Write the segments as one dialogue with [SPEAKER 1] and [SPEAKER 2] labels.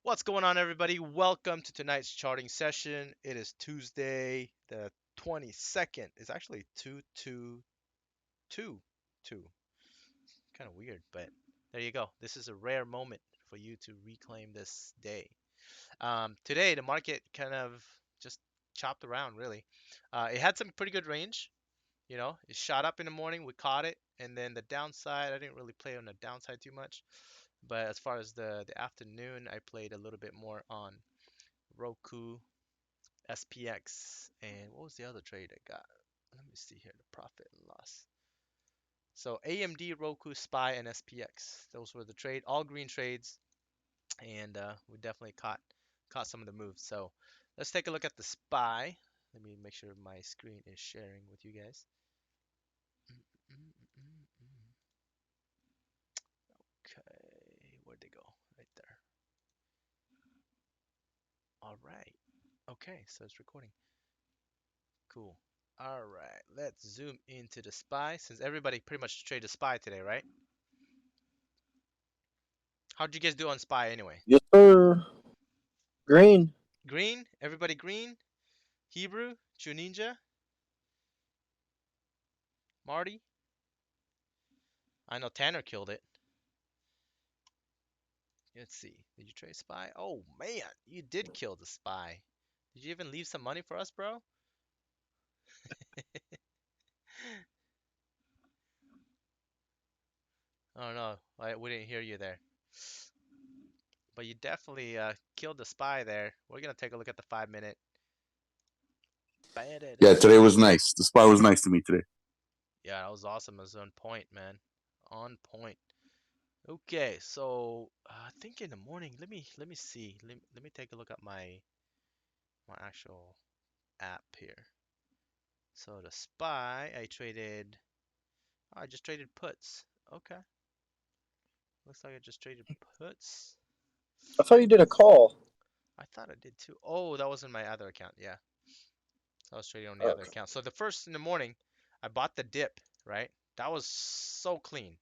[SPEAKER 1] What's going on, everybody? Welcome to tonight's charting session. It is Tuesday, the 22nd. It's actually 222. Kind of weird, but there you go. This is a rare moment for you to reclaim this day. Today, the market kind of just chopped around, really. It had some pretty good range. It shot up in the morning. We caught it. And then the downside, I didn't really play on the downside too much. But as far as the afternoon, I played a little bit more on ROKU, SPX, and what was the other trade I got? Let me see here, the profit and loss. So AMD, Roku, SPY, and SPX. Those were the trade, all green trades, and we definitely caught some of the moves. So let's take a look at the SPY. Let me make sure my screen is sharing with you guys. Okay, where'd they go? Right there. All right. Okay, so it's recording. Cool. All right, let's zoom into the SPY since everybody pretty much traded SPY today, right? How'd you guys do on SPY anyway?
[SPEAKER 2] Yes, sir. Green.
[SPEAKER 1] Green? Everybody green? Hebrew? True Ninja? Marty? I know Tanner killed it. Let's see. Did you trade SPY? Oh man, you did kill the SPY. Did you even leave some money for us, bro? Oh no, we didn't hear you there. But you definitely killed the SPY there. We're gonna take a look at the 5 minute.
[SPEAKER 3] Yeah, today was nice. The spot was nice to me today.
[SPEAKER 1] Yeah, that was awesome. It was on point, man. On point. Okay, so I think in the morning, let me see. Let me take a look at my actual app here. So the SPY, I just traded puts. Okay, looks like I just traded puts.
[SPEAKER 2] I thought you did a call.
[SPEAKER 1] I thought I did too. Oh, that was in my other account. Yeah, so I was trading on the other
[SPEAKER 2] Okay.
[SPEAKER 1] account. So the first in the morning, I bought the dip, right? That was so clean.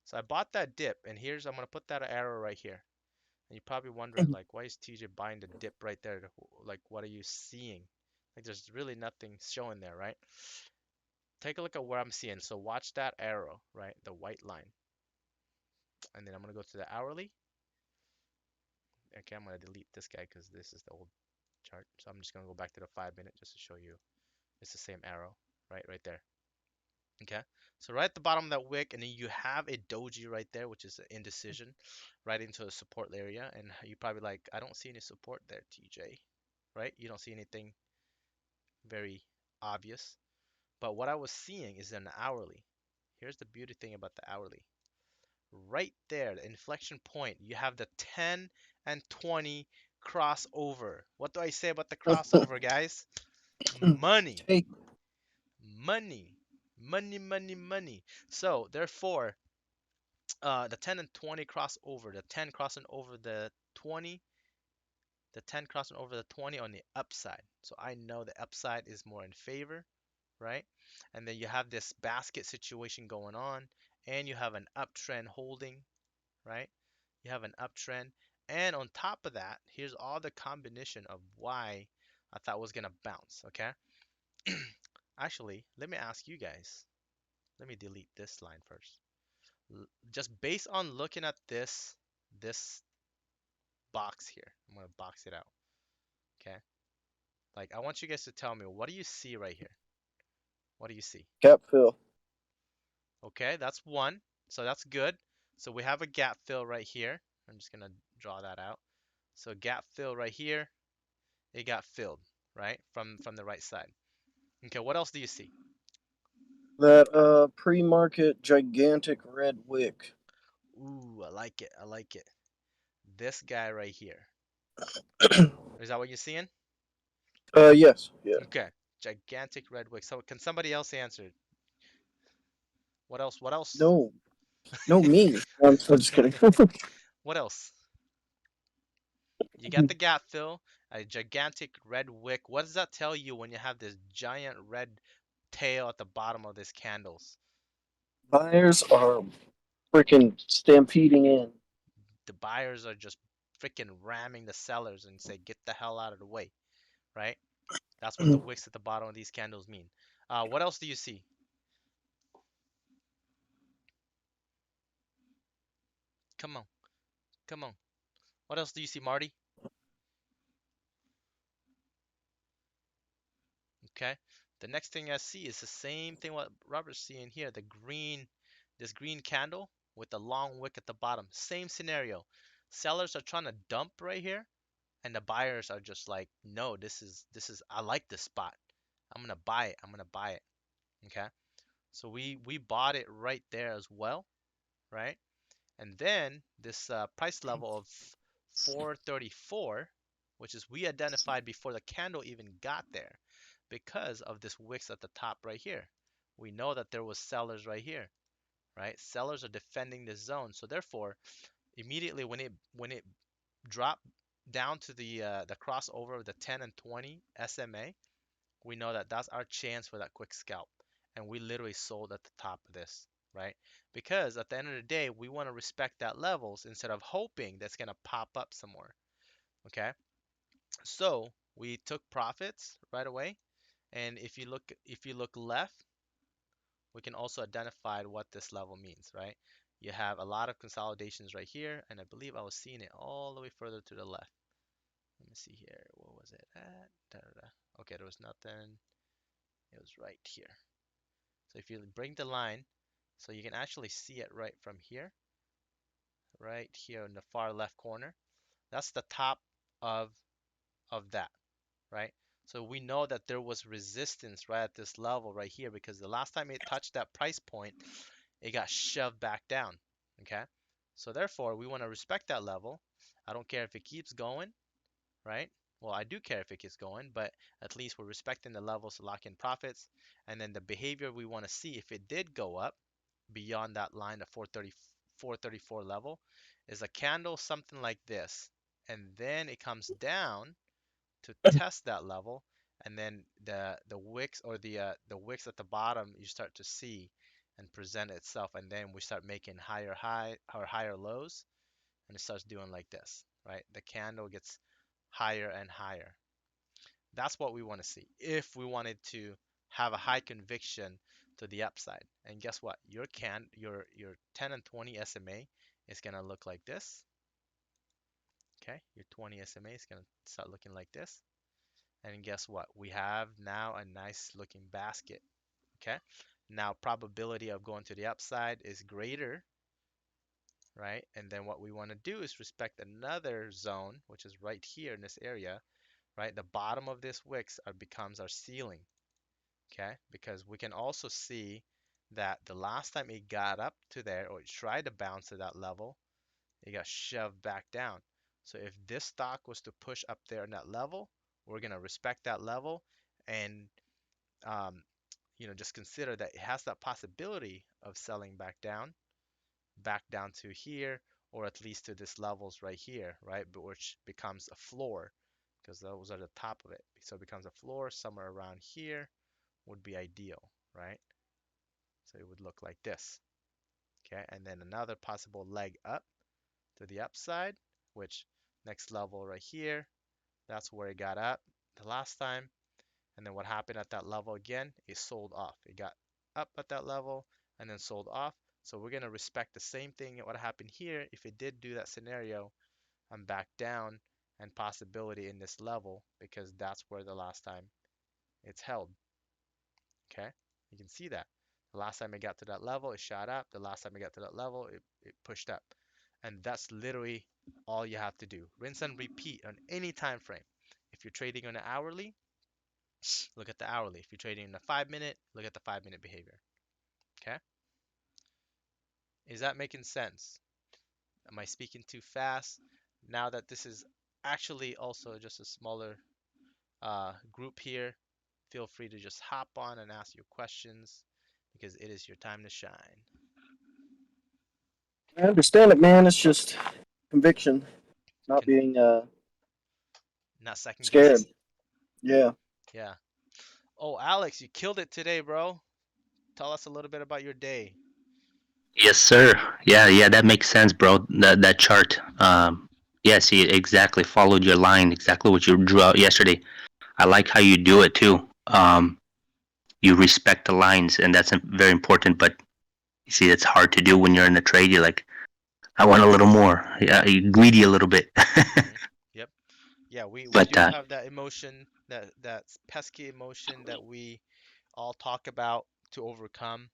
[SPEAKER 1] So I bought that dip, and I'm gonna put that arrow right here. And you're probably wondering, like, why is TJ buying the dip right there? Like, what are you seeing? Like, there's really nothing showing there, right? Take a look at what I'm seeing. So watch that arrow, right? The white line. And then I'm going to go to the hourly. Okay, I'm going to delete this guy because this is the old chart. So I'm just going to go back to the 5 minute just to show you it's the same arrow, right there. Okay, so right at the bottom of that wick, and then you have a doji right there, which is an indecision, right into a support area. And you probably like, I don't see any support there, TJ, right? You don't see anything very obvious. But what I was seeing is an hourly. Here's the beauty thing about the hourly. Right there, the inflection point, you have the 10 and 20 crossover. What do I say about the crossover, guys? Money,
[SPEAKER 2] Take.
[SPEAKER 1] money, money, money, money. So therefore, the 10 and 20 cross over, the 10 crossing over the 20, the 10 crossing over the 20 on the upside. So I know the upside is more in favor, right? And then you have this basket situation going on, and you have an uptrend holding, right? You have an uptrend. And on top of that, here's all the combination of why I thought was gonna bounce, okay? Actually, let me ask you guys. Let me delete this line first. Just based on looking at this box here, I'm gonna box it out, okay? Like I want you guys to tell me what do you see right here? What do you see?
[SPEAKER 2] Cap fill.
[SPEAKER 1] Okay, that's one. So that's good. So we have a gap fill right here. I'm just gonna draw that out. So gap fill right here, it got filled, right? From the right side. Okay, what else do you see?
[SPEAKER 2] That pre-market gigantic red wick.
[SPEAKER 1] Ooh, I like it. I like it. This guy right here. Is that what you're seeing?
[SPEAKER 2] Yes. Yeah.
[SPEAKER 1] Okay. Gigantic red wick. So can somebody else answer? What else? What else?
[SPEAKER 2] No. No me. I'm just kidding.
[SPEAKER 1] What else? You got the gap fill, a gigantic red wick. What does that tell you when you have this giant red tail at the bottom of these candles?
[SPEAKER 2] Buyers are freaking stampeding in.
[SPEAKER 1] The buyers are just freaking ramming the sellers and say, get the hell out of the way, right? That's what the wicks at the bottom of these candles mean. What else do you see? Come on, come on. What else do you see, Marty? Okay. The next thing I see is the same thing what Robert's seeing here. This green candle with the long wick at the bottom. Same scenario. Sellers are trying to dump right here, and the buyers are just like, no, this is I like this spot. I'm gonna buy it. I'm gonna buy it. Okay. So we bought it right there as well, right? And then this price level of 434, which is we identified before the candle even got there, because of this wicks at the top right here. We know that there was sellers right here, right? Sellers are defending this zone, so therefore, immediately when it dropped down to the crossover of the 10 and 20 SMA, we know that that's our chance for that quick scalp. And we literally sold at the top of this, right? Because at the end of the day, we want to respect that levels instead of hoping that's going to pop up some more, okay? So we took profits right away. And if you look left, we can also identify what this level means, right? You have a lot of consolidations right here, and I believe I was seeing it all the way further to the left. Let me see here. What was it at? Da, da, da. Okay, there was nothing. It was right here. So if you bring the line, so you can actually see it right here in the far left corner. That's the top of that, right? So we know that there was resistance right at this level right here, because the last time it touched that price point, it got shoved back down, okay? So therefore, we want to respect that level. I don't care if it keeps going, right? Well, I do care if it keeps going, but at least we're respecting the levels to lock in profits. And then the behavior we want to see, if it did go up beyond that line of 430, 434 level, is a candle something like this. And then it comes down to test that level, and then the wicks, or the wicks at the bottom, you start to see and present itself, and then we start making higher high or higher lows, and it starts doing like this, right? The candle gets higher and higher. That's what we want to see if we wanted to have a high conviction to the upside. And guess what? Your 10 and 20 SMA is gonna look like this. Okay, your 20 SMA is gonna start looking like this. And guess what? We have now a nice looking basket. Okay. Now probability of going to the upside is greater, right? And then what we want to do is respect another zone, which is right here in this area, right? The bottom of this wicks becomes our ceiling, okay? Because we can also see that the last time it got up to there, or it tried to bounce to that level, it got shoved back down. So if this stock was to push up there in that level, we're gonna respect that level, and um, just consider that it has that possibility of selling back down to here, or at least to this levels right here, right? But which becomes a floor, because those are the top of it. So it becomes a floor somewhere around here would be ideal, right? So it would look like this, okay? And then another possible leg up to the upside, which next level right here, that's where it got up the last time. And then what happened at that level again, it sold off. It got up at that level and then sold off. So we're going to respect the same thing what happened here. If it did do that scenario, I'm back down and possibility in this level, because that's where the last time it's held. Okay, you can see that. The last time it got to that level, it shot up. The last time it got to that level, it pushed up. And that's literally all you have to do. Rinse and repeat on any time frame. If you're trading on an hourly, look at the hourly. If you're trading in a 5 minute, look at the 5 minute behavior. Okay? Is that making sense? Am I speaking too fast? Now that this is actually also just a smaller group here, feel free to just hop on and ask your questions, because it is your time to shine.
[SPEAKER 2] I understand it, man. It's just conviction, not
[SPEAKER 1] Can
[SPEAKER 2] being
[SPEAKER 1] not second
[SPEAKER 2] scared.
[SPEAKER 1] guessing.
[SPEAKER 2] Yeah.
[SPEAKER 1] Yeah. Oh, Alex, you killed it today, bro. Tell us a little bit about your day.
[SPEAKER 4] Yes, sir. Yeah, that makes sense, bro. That chart. Yeah, see, exactly. Followed your line, exactly what you drew out yesterday. I like how you do it too. You respect the lines, and that's very important. But you see, it's hard to do when you're in the trade. You're like, I want a little more. Yeah, you greedy a little bit.
[SPEAKER 1] Yep. Yeah, we
[SPEAKER 4] But
[SPEAKER 1] do have that emotion, that pesky emotion that we all talk about to overcome.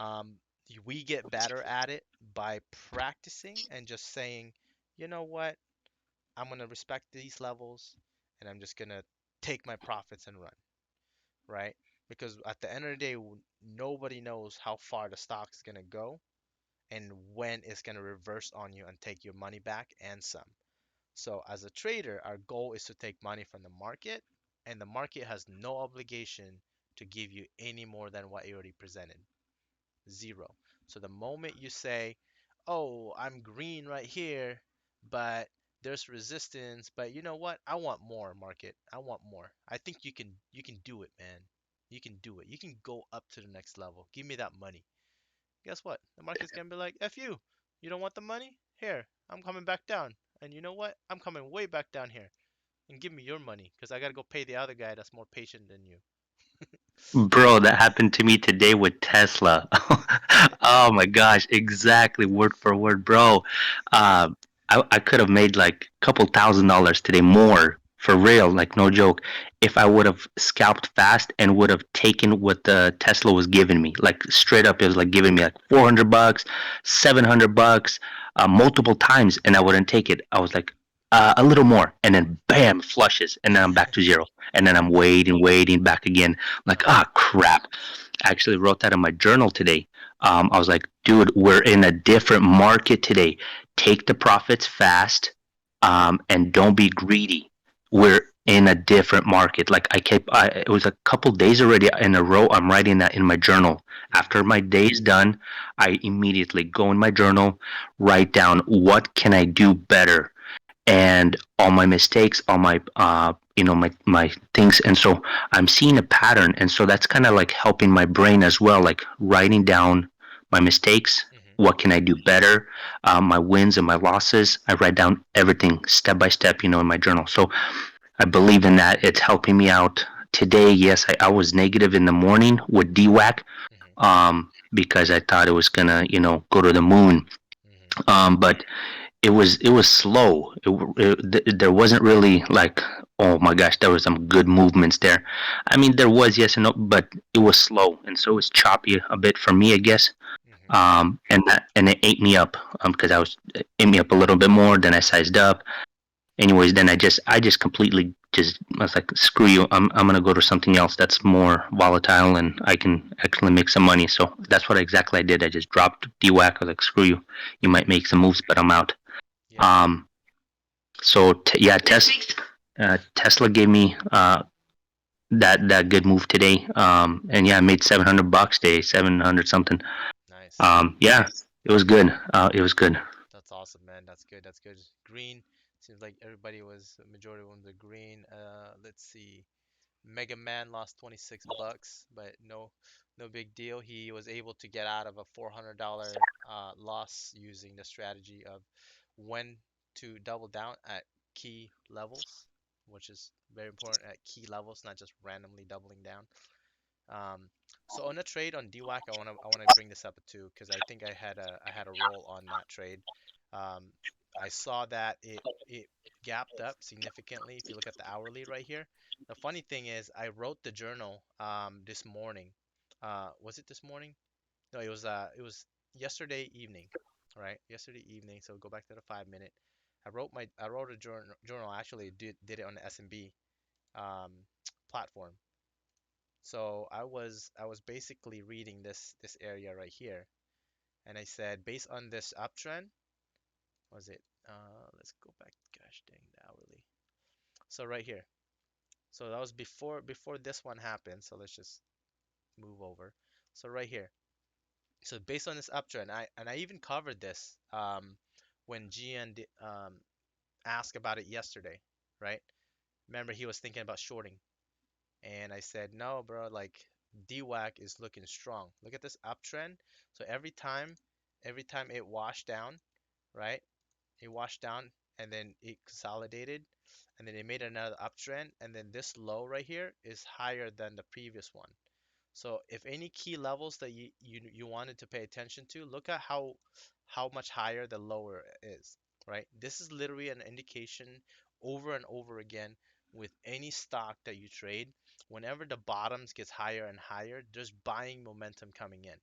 [SPEAKER 1] Um, we get better at it by practicing and just saying, you know what, I'm gonna respect these levels, and I'm just gonna take my profits and run, right? Because at the end of the day, nobody knows how far the stock's gonna go and when it's gonna reverse on you and take your money back and some. So as a trader, our goal is to take money from the market, and the market has no obligation to give you any more than what it already presented. Zero. So the moment you say, "Oh, I'm green right here, but there's resistance, but you know what? I want more, market. I want more. I think you can do it, man. You can do it. You can go up to the next level. Give me that money." Guess what? The market's gonna be like, "F you. You don't want the money? Here, I'm coming back down. And you know what? I'm coming way back down here. And give me your money, because I gotta go pay the other guy that's more patient than you."
[SPEAKER 4] bro, that happened to me today with Tesla.
[SPEAKER 1] Right?
[SPEAKER 4] Oh my gosh, exactly word for word, bro. Uh, I could have made like a couple $1,000s today more for real, like no joke, if I would have scalped fast and would have taken what the Tesla was giving me. Like straight up, it was like giving me like $400, $700, multiple times, and I wouldn't take it. I was like, a little more, and then bam, flushes, and then I'm back to zero, and then I'm waiting back again. Like,
[SPEAKER 1] Right.
[SPEAKER 4] ah, crap. I actually wrote that in my journal today. I was like, dude, we're in a different market today. Take the profits fast, and don't be greedy. We're in a different market. Like it was a couple days already in a row. I'm writing that in my journal.
[SPEAKER 1] Mm-hmm.
[SPEAKER 4] After my day is done, I immediately go in my journal, write down what can I do better, and all my mistakes, all my my things, and so I'm seeing a pattern, and so that's kind of like helping my brain as well, like writing down my mistakes,
[SPEAKER 1] Mm-hmm.
[SPEAKER 4] what can I do better, my wins and my losses. I write down everything step by step, in my journal. So I believe in that. It's helping me out today. Yes, I was negative in the morning with DWAC,
[SPEAKER 1] Mm-hmm.
[SPEAKER 4] because I thought it was gonna go to the moon,
[SPEAKER 1] Mm-hmm.
[SPEAKER 4] but it was slow. There wasn't really like, oh my gosh, there was some good movements there. I mean, there was, yes and no, but it was slow, and so it was choppy a bit for me, I guess.
[SPEAKER 1] Mm-hmm.
[SPEAKER 4] And it ate me up, because it ate me up a little bit more. Then I sized up. Anyways, then I just completely just I was like, screw you. I'm gonna go to something else that's more volatile and I can actually make some money. So that's what exactly I did. I just dropped DWAC. I was like, screw you. You might make some moves, but I'm out.
[SPEAKER 1] Yep.
[SPEAKER 4] Um, so yeah, Tesla gave me that good move today. And yeah, I made $700 today, 700 something.
[SPEAKER 1] Nice.
[SPEAKER 4] Yeah, it was good. It was good.
[SPEAKER 1] That's awesome, man. That's good. That's good. Green. Seems like everybody was, majority of them were green. Let's see. Mega Man lost 26 bucks, but no big deal. He was able to get out of a $400 loss using the strategy of when to double down at key levels, which is very important, at key levels, not just randomly doubling down. Um, so on a trade on DWAC, I wanna bring this up too, because I think I had a role on that trade. Um, I saw that it gapped up significantly. If you look at the hourly right here, the funny thing is I wrote the journal this morning. Was it this morning? No, it was yesterday evening, right? Yesterday evening. So go back to the 5 minute. I wrote a journal. I actually did it on the S&B um, platform. So I was basically reading this area right here, and I said, based on this uptrend, was it? Let's go back. Gosh dang, the hourly. So right here. So that was before this one happened. So let's just move over. So right here. So based on this uptrend, I even covered this when GN asked about it yesterday, right? Remember, he was thinking about shorting. And I said, no, bro, like DWAC is looking strong. Look at this uptrend. So every time it washed down, right? It washed down, and then it consolidated, and then it made another uptrend, and then this low right here is higher than the previous one. So if any key levels that you wanted to pay attention to, look at how much higher the lower is, right? This is literally an indication over and over again with any stock that you trade. Whenever the bottoms gets higher and higher, there's buying momentum coming in,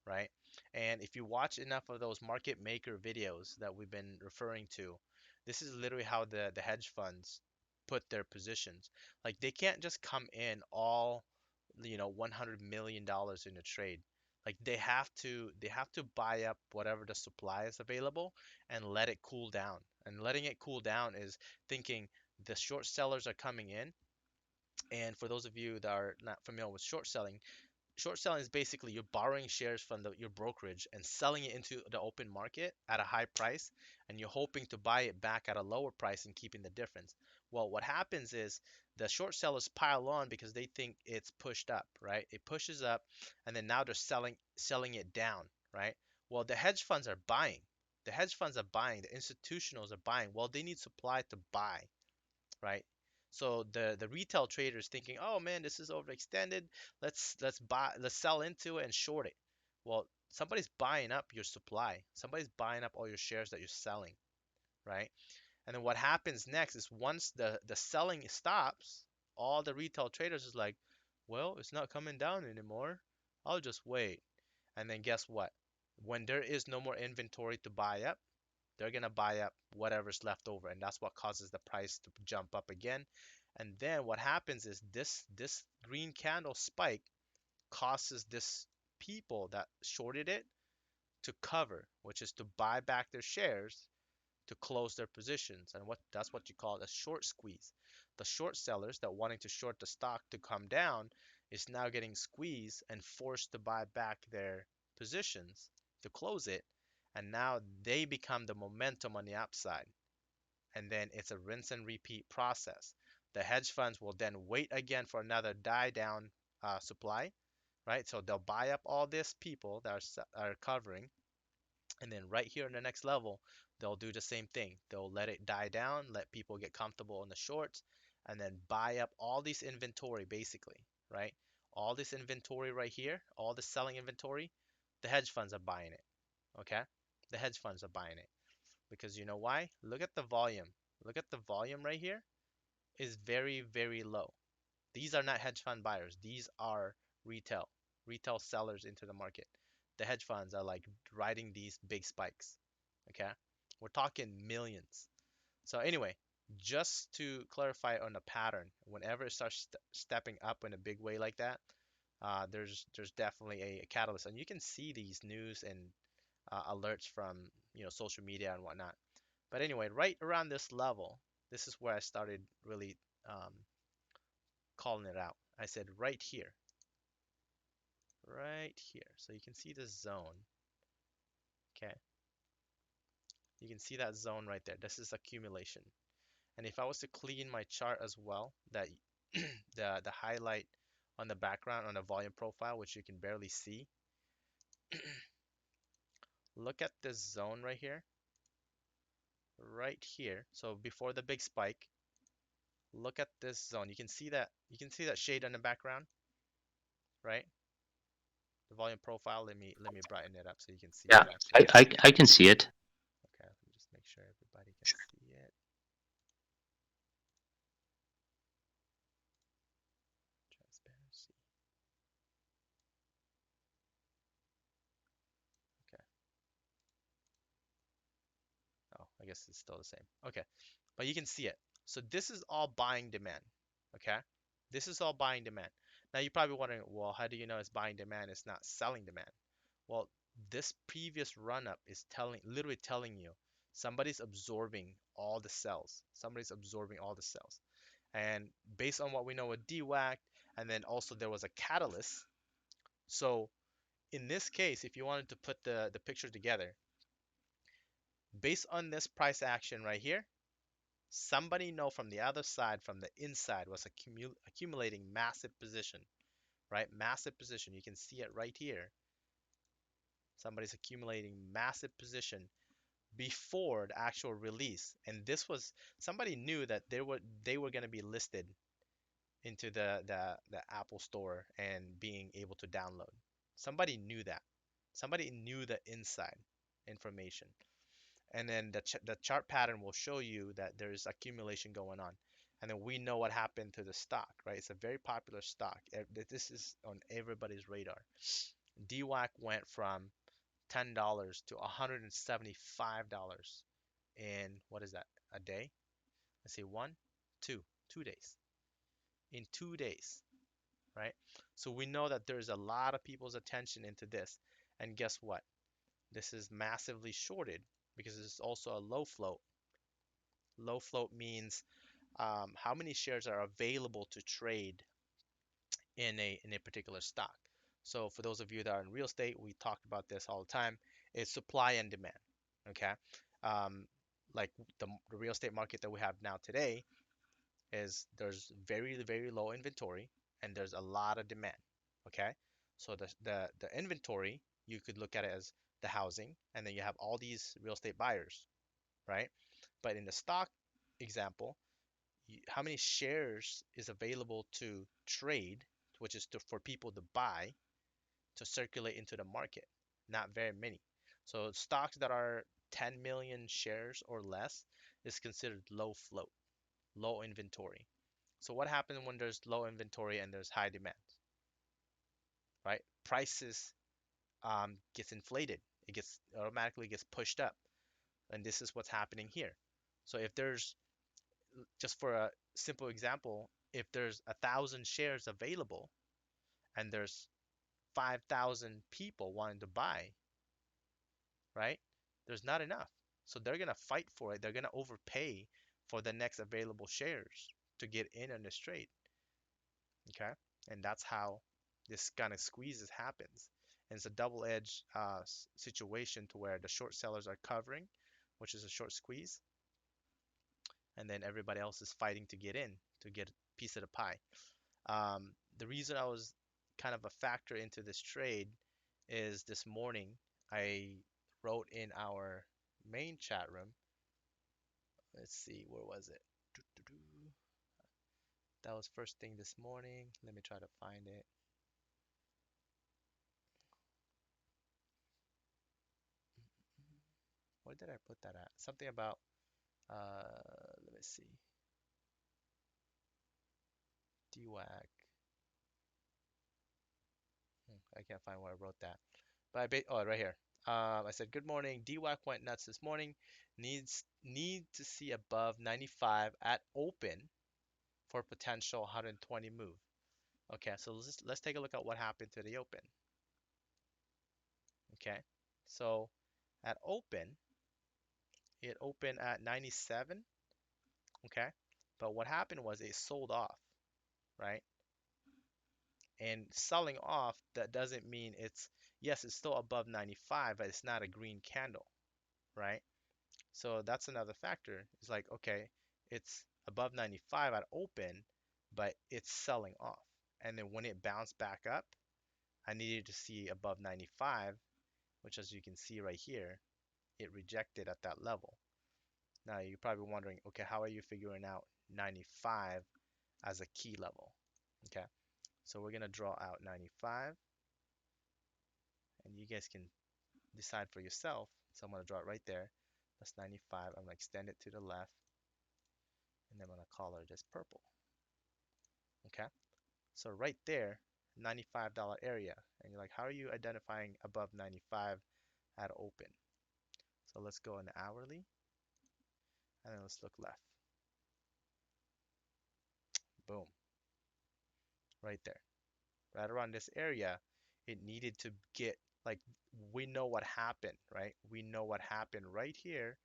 [SPEAKER 1] right? And if you watch enough of those market maker videos that we've been referring to, this is literally how the hedge funds put their positions. Like they can't just come in all, $100 million in a trade. Like they have to buy up whatever the supply is available and let it cool down. And letting it cool down is thinking the short sellers are coming in. And for those of you that are not familiar with short selling is basically you're borrowing shares from your brokerage and selling it into the open market at a high price, and you're hoping to buy it back at a lower price and keeping the difference. Well, what happens is the short sellers pile on because they think it's pushed up, right? It pushes up, and then now they're selling it down, right? Well, the hedge funds are buying. The hedge funds are buying. The institutionals are buying. Well, they need supply to buy, right? So the retail traders thinking, oh man, this is overextended. Let's sell into it and short it. Well, somebody's buying up your supply. Somebody's buying up all your shares that you're selling, right? And then what happens next is once the selling stops, all the retail traders is like, well, it's not coming down anymore. I'll just wait. And then guess what? When there is no more inventory to buy up, they're gonna buy up whatever's left over, and that's what causes the price to jump up again. And then what happens is this green candle spike causes this people that shorted it to cover, which is to buy back their shares to close their positions. And that's what you call a short squeeze. The short sellers that wanting to short the stock to come down is now getting squeezed and forced to buy back their positions to close it. And now they become the momentum on the upside. And then it's a rinse and repeat process. The hedge funds will then wait again for another die down supply, right? So they'll buy up all these people that are covering, and then right here in the next level, they'll do the same thing. They'll let it die down, let people get comfortable in the shorts, and then buy up all this inventory basically, right? All this inventory right here, all the selling inventory, the hedge funds are buying it, okay? The hedge funds are buying it because you know why? Look at the volume. Look at the volume right here is very, very low. These are not hedge fund buyers. These are retail, retail sellers into the market. The hedge funds are like riding these big spikes. Okay. We're talking millions. So anyway, just to clarify on the pattern, whenever it starts stepping up in a big way like that, there's definitely a catalyst, and you can see these news and alerts from social media and whatnot. But anyway, right around this level, this is where I started really calling it out. I said right here, right here. So you can see this zone. Okay, you can see that zone right there. This is accumulation. And if I was to clean my chart as well, that the highlight on the background on the volume profile, which you can barely see, look at this zone right here, right here. So before the big spike, look at this zone. You can see that shade on the background, right? The volume profile. Let me brighten it up so you can see
[SPEAKER 4] Yeah,
[SPEAKER 1] exactly.
[SPEAKER 4] I can see it.
[SPEAKER 1] Okay, let me just make sure everybody can see it. Transparency. Okay. Oh, I guess it's still the same. Okay, but you can see it. So this is all buying demand. Okay, this is all buying demand. Now you're probably wondering, well, how do you know it's buying demand? It's not selling demand. Well, this previous run up is literally telling you somebody's absorbing all the cells. Somebody's absorbing all the cells. And based on what we know with DWAC, and then also there was a catalyst. So in this case, if you wanted to put the picture together, based on this price action right here, somebody know from the other side, from the inside, was accumulating massive position, right? Massive position. You can see it right here. Somebody's accumulating massive position before the actual release. And this was somebody knew that they were going to be listed into the Apple Store and being able to download. Somebody knew that. Somebody knew the inside information. And then the chart pattern will show you that there's accumulation going on. And then we know what happened to the stock, right? It's a very popular stock. This is on everybody's radar. DWAC went from $10 to $175 in, what is that, a day? Let's see, two days. In 2 days, right? So we know that there's a lot of people's attention into this. And guess what? This is massively shorted because it's also a low float. Low float means how many shares are available to trade in a particular stock. So for those of you that are in real estate, we talk about this all the time. It's supply and demand. Okay, um, like the real estate market that we have now today is there's very low inventory and there's a lot of demand. Okay, so the inventory you could look at it as the housing, and then you have all these real estate buyers, right? But in the stock example, how many shares is available to trade, which is for people to buy to circulate into the market? Not very many. So stocks that are 10 million shares or less is considered low float, low inventory. So what happens when there's low inventory and there's high demand, right? Prices gets inflated. It gets automatically gets pushed up, and this is what's happening here. So if there's, just for a simple example, if there's 1,000 shares available and there's 5,000 people wanting to buy, right? There's not enough. So they're gonna fight for it. They're gonna overpay for the next available shares to get in on this trade. Okay, and that's how this kind of squeezes happens. And it's a double-edged situation to where the short sellers are covering, which is a short squeeze, and then everybody else is fighting to get in to get a piece of the pie. The reason I was kind of a factor into this trade is this morning I wrote in our main chat room. Let's see, where was it? That was first thing this morning. Let me try to find it. Where did I put that at? Something about, let me see, DWAC. I can't find where I wrote that. But oh, right here. I said, good morning. DWAC went nuts this morning. Need to see above 95 at open for potential 120 move. Okay, so let's take a look at what happened to the open. Okay, so at open, it opened at 97. Okay, but what happened was it sold off, right? And selling off, that doesn't mean it's, yes, it's still above 95, but it's not a green candle, right? So that's another factor. It's like, okay, it's above 95 at open, but it's selling off. And then when it bounced back up, I needed to see above 95, which, as you can see right here, it rejected at that level. Now you're probably wondering, okay, how are you figuring out 95 as a key level? Okay, so we're gonna draw out 95, and you guys can decide for yourself. So I'm gonna draw it right there. That's 95. I'm gonna extend it to the left, and then I'm gonna color this purple. Okay, so right there, $95 area, and you're like, how are you identifying above 95 at open? So let's go in hourly, and then let's look left. Boom, right there, right around this area. It needed to get, like, we know what happened, right? We know what happened right here.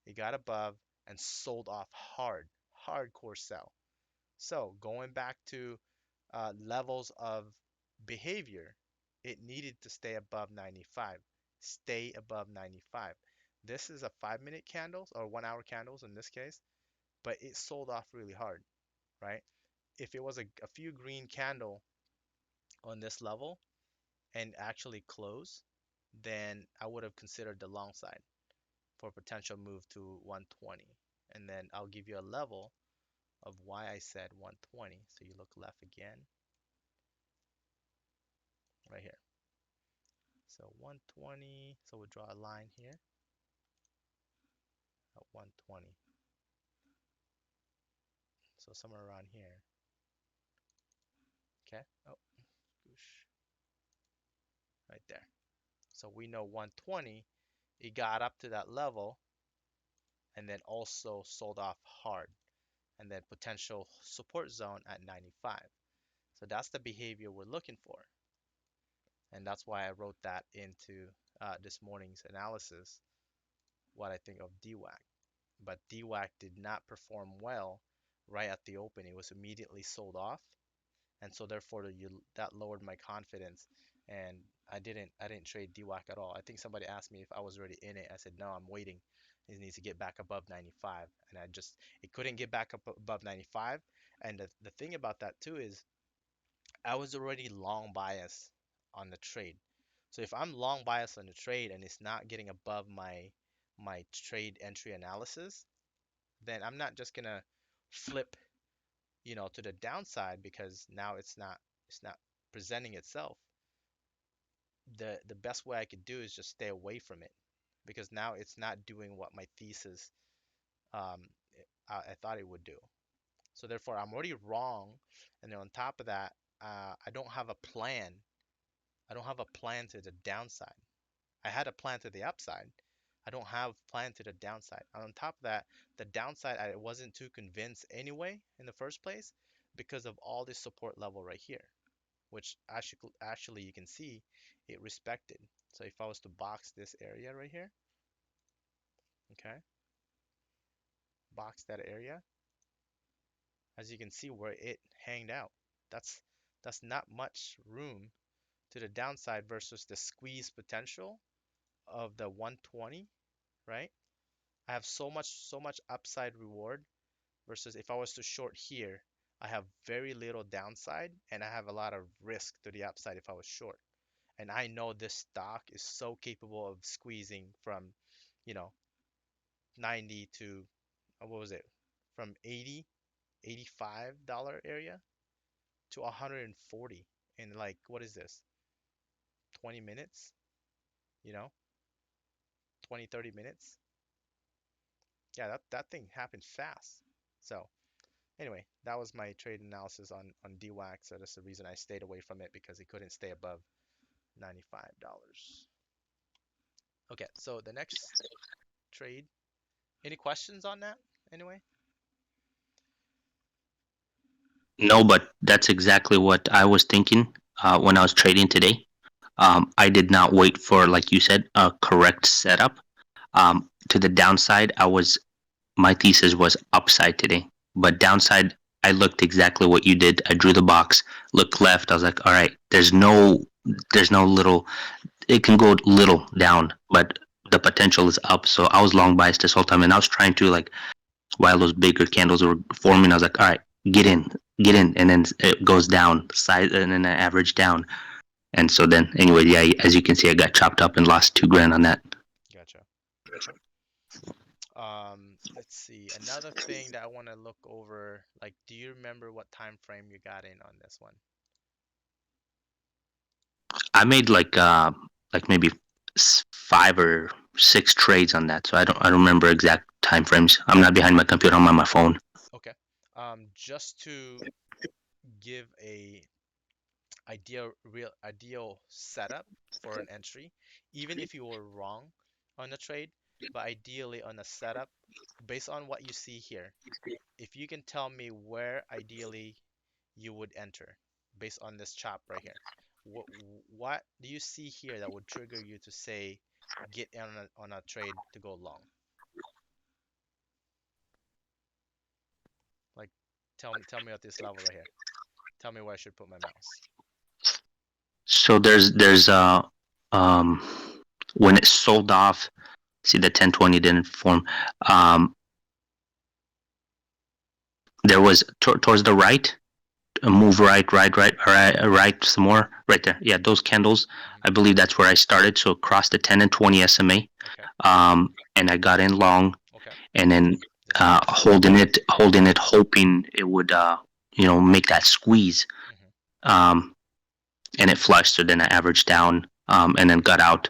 [SPEAKER 1] It got above and sold off hard, hardcore sell. So going back to levels of behavior, it needed to stay above 95. Stay above 95. This is a 5-minute candles or 1 hour candles in this case, but it sold off really hard, right? If it was a few green candle on this level and actually close, then I would have considered the long side. for potential move to 120. And then I'll give you a level of why I said 120. So you look left again, right here. So 120, so we'll draw a line here at 120. So somewhere around here. Okay, oh, right there. So we know 120, it got up to that level and then also sold off hard, and then potential support zone at 95. So that's the behavior we're looking for. And that's why I wrote that into this morning's analysis, what I think of DWAC. But DWAC did not perform well right at the open. It was immediately sold off. And so therefore that lowered my confidence, and I didn't trade DWAC at all. I think somebody asked me if I was already in it. I said no, I'm waiting. It needs to get back above 95, and it couldn't get back up above 95. And the thing about that too is I was already long bias on the trade. So if I'm long bias on the trade and it's not getting above my trade entry analysis, then I'm not just gonna flip, to the downside, because now it's not presenting itself. The best way I could do is just stay away from it, because now it's not doing what my thesis um, I thought it would do. So therefore, I'm already wrong, and then on top of that, I don't have a plan. I don't have a plan to the downside. I had a plan to the upside. I don't have a plan to the downside. And on top of that, the downside, I wasn't too convinced anyway in the first place because of all this support level right here, which actually you can see it respected. So if I was to box this area right here, okay, box that area, as you can see where it hanged out, that's not much room to the downside versus the squeeze potential of the 120, right? I have so much upside reward versus if I was to short here, I have very little downside and I have a lot of risk to the upside if I was short. And I know this stock is so capable of squeezing from, you know, 90 to what was it? From 80, $85 area to 140 in, like, what is this? 20 minutes, you know, 20, 30 minutes. Yeah, that thing happened fast. So anyway, that was my trade analysis on DWAC. So that's the reason I stayed away from it, because it couldn't stay above $95. Okay, so the next trade. Any questions on that anyway?
[SPEAKER 4] No, but that's exactly what I was thinking when I was trading today. I did not wait for, like you said, a correct setup. To the downside, my thesis was upside today, but downside, I looked exactly what you did. I drew the box, looked left. I was like, all right, there's no little. It can go little down, but the potential is up. So I was long biased this whole time, and I was trying to, like, while those bigger candles were forming, I was like, all right, get in, and then it goes down, size, and then I average down. And so then, anyway, yeah, as you can see, I got chopped up and lost $2,000 on that.
[SPEAKER 1] Gotcha. Let's see. Another thing that I want to look over, like, do you remember what time frame you got in on this one?
[SPEAKER 4] I made like maybe 5 or 6 trades on that, so I don't remember exact time frames. I'm not behind my computer. I'm on my phone.
[SPEAKER 1] Okay. Just to give a ideal setup for an entry, even if you were wrong on a trade, but ideally on a setup, based on what you see here, if you can tell me where ideally you would enter based on this chop right here, what do you see here that would trigger you to say get in on a trade to go long? Like, tell me at this level right here. Tell me where I should put my mouse.
[SPEAKER 4] So there's when it sold off, see the 1020 didn't form. There was towards the right, move right some more right there. Yeah, those candles. I believe that's where I started. So across the 10 and 20 SMA.
[SPEAKER 1] Okay.
[SPEAKER 4] and I got in long,
[SPEAKER 1] Okay.
[SPEAKER 4] and then
[SPEAKER 1] This flush.
[SPEAKER 4] holding it, hoping it would make that squeeze.
[SPEAKER 1] Hmm.
[SPEAKER 4] Um, and it flushed. So then I averaged down, and then got out.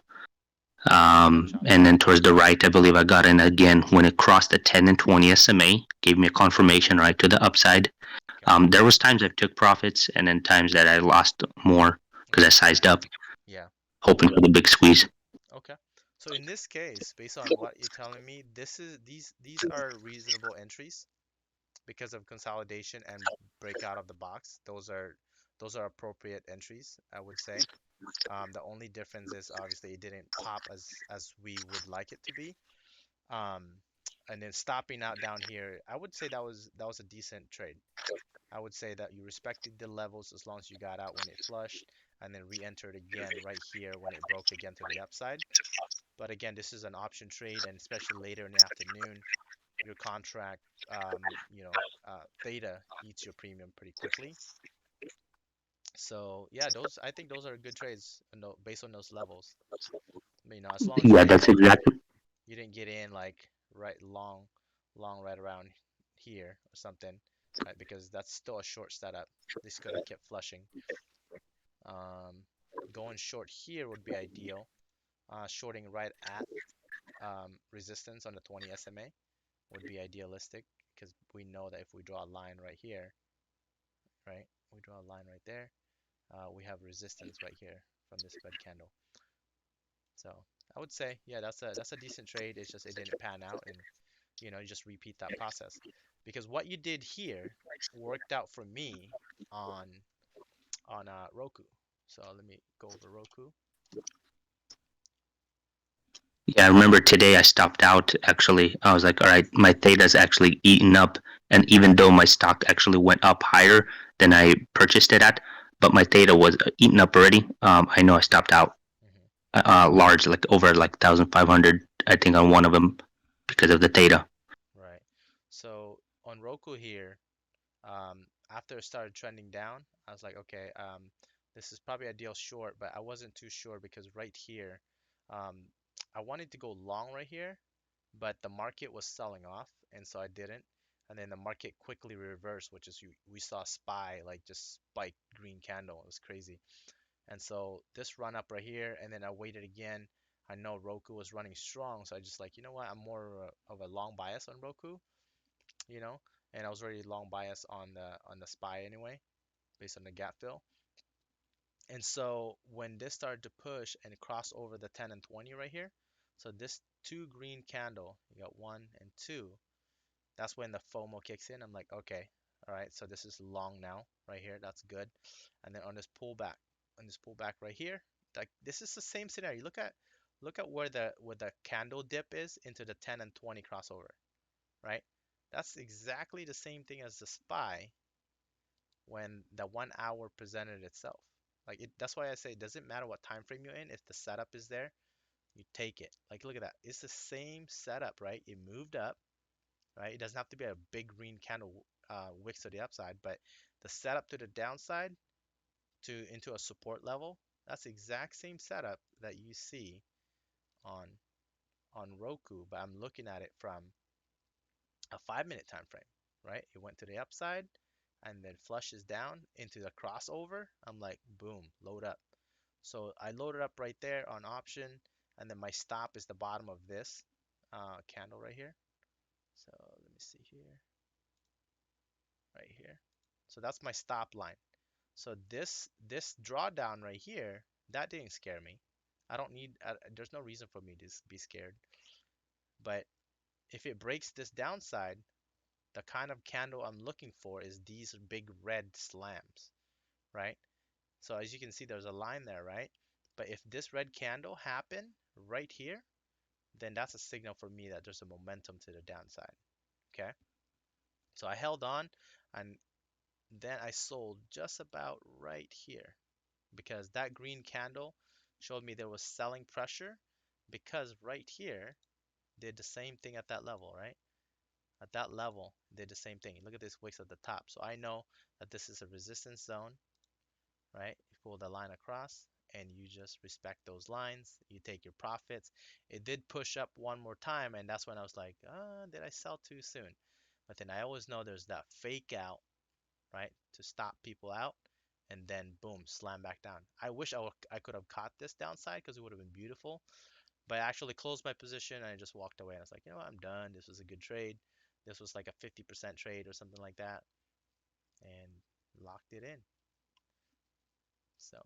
[SPEAKER 1] Chop.
[SPEAKER 4] And then towards the right, I believe I got in again when it crossed the 10 and 20 SMA, gave me a confirmation right to the upside.
[SPEAKER 1] Okay.
[SPEAKER 4] There was times I took profits and then times that I lost more because I
[SPEAKER 1] Okay.
[SPEAKER 4] sized up,
[SPEAKER 1] Yeah.
[SPEAKER 4] hoping for the big squeeze.
[SPEAKER 1] Okay. So in this case, based on what you're telling me, these are reasonable entries because of consolidation and breakout of the box. Those are appropriate entries, I would say. The only difference is obviously it didn't pop as we would like it to be. Um, and then stopping out down here, I would say that was a decent trade. I would say that you respected the levels as long as you got out when it flushed and then re-entered again right here when it broke again to the upside. But again, this is an option trade, and especially later in the afternoon, your contract, theta eats your premium pretty quickly. So yeah, I think those are good trades, based on those levels. As long as
[SPEAKER 4] Yeah, that's exactly.
[SPEAKER 1] you didn't get in like right long right around here or something, right? Because that's still a short setup. This could have kept flushing. Um, Going short here would be ideal. Shorting right at resistance on the 20 SMA would be idealistic because we know that if we draw a line right here, right, we draw a line right there, we have resistance right here from this red candle. So I would say, yeah, that's a decent trade. It's just it didn't pan out, and you just repeat that process because what you did here worked out for me on Roku. So let me go over Roku.
[SPEAKER 4] Yeah, I remember today I stopped out actually. I was like, all right, my theta's actually eaten up. And even though my stock actually went up higher than I purchased it at, but my theta was eaten up already. I know I stopped out
[SPEAKER 1] Hmm.
[SPEAKER 4] large, like over like 1,500, I think, on one of them because of the theta.
[SPEAKER 1] Right. So on Roku here, after it started trending down, I was like, okay, this is probably a deal short, but I wasn't too sure because right here, um, I wanted to go long right here, but the market was selling off, and so I didn't. And then the market quickly reversed, which is we saw SPY like just spike green candle. It was crazy. And so this run up right here, and then I waited again. I know Roku was running strong, so I just like, you know what? I'm more of a long bias on Roku, you know, and I was already long bias on the SPY anyway, based on the gap fill. And so when this started to push and cross over the 10 and 20 right here, so this two green candle, you got one and two, that's when the FOMO kicks in. I'm like, okay, all right, so this is long now right here. That's good. And then on this pullback right here, like this is the same scenario. Look at where the candle dip is into the 10 and 20 crossover, right? That's exactly the same thing as the SPY when the 1 hour presented itself. That's why I say it doesn't matter what time frame you're in. If the setup is there, you take it. Like look at that. It's the same setup, right? It moved up, right? It doesn't have to be a big green candle wicks to the upside, but the setup to the downside to into a support level, that's the exact same setup that you see on Roku, but I'm looking at it from a 5 minute time frame, right? It went to the upside and then flushes down into the crossover. I'm like, boom, load up. So I loaded up right there on option, and then my stop is the bottom of this candle right here. So let me see here, right here. So that's my stop line. So this drawdown right here, that didn't scare me. I don't need, there's no reason for me to be scared. But if it breaks this downside, the kind of candle I'm looking for is these big red slams, right? So as you can see, there's a line there, right? But if this red candle happen right here, then that's a signal for me that there's a momentum to the downside, okay? So I held on, and then I sold just about right here because that green candle showed me there was selling pressure because right here did the same thing at that level, right? At that level, did the same thing. Look at this wicks at the top. So I know that this is a resistance zone, right? You pull the line across, and you just respect those lines. You take your profits. It did push up one more time, and that's when I was like, did I sell too soon? But then I always know there's that fake out, right, to stop people out, and then boom, slam back down. I wish I could have caught this downside because it would have been beautiful, but I actually closed my position and I just walked away. And I was like, you know what, I'm done. This was a good trade. This was like a 50% trade or something like that, and locked it in. So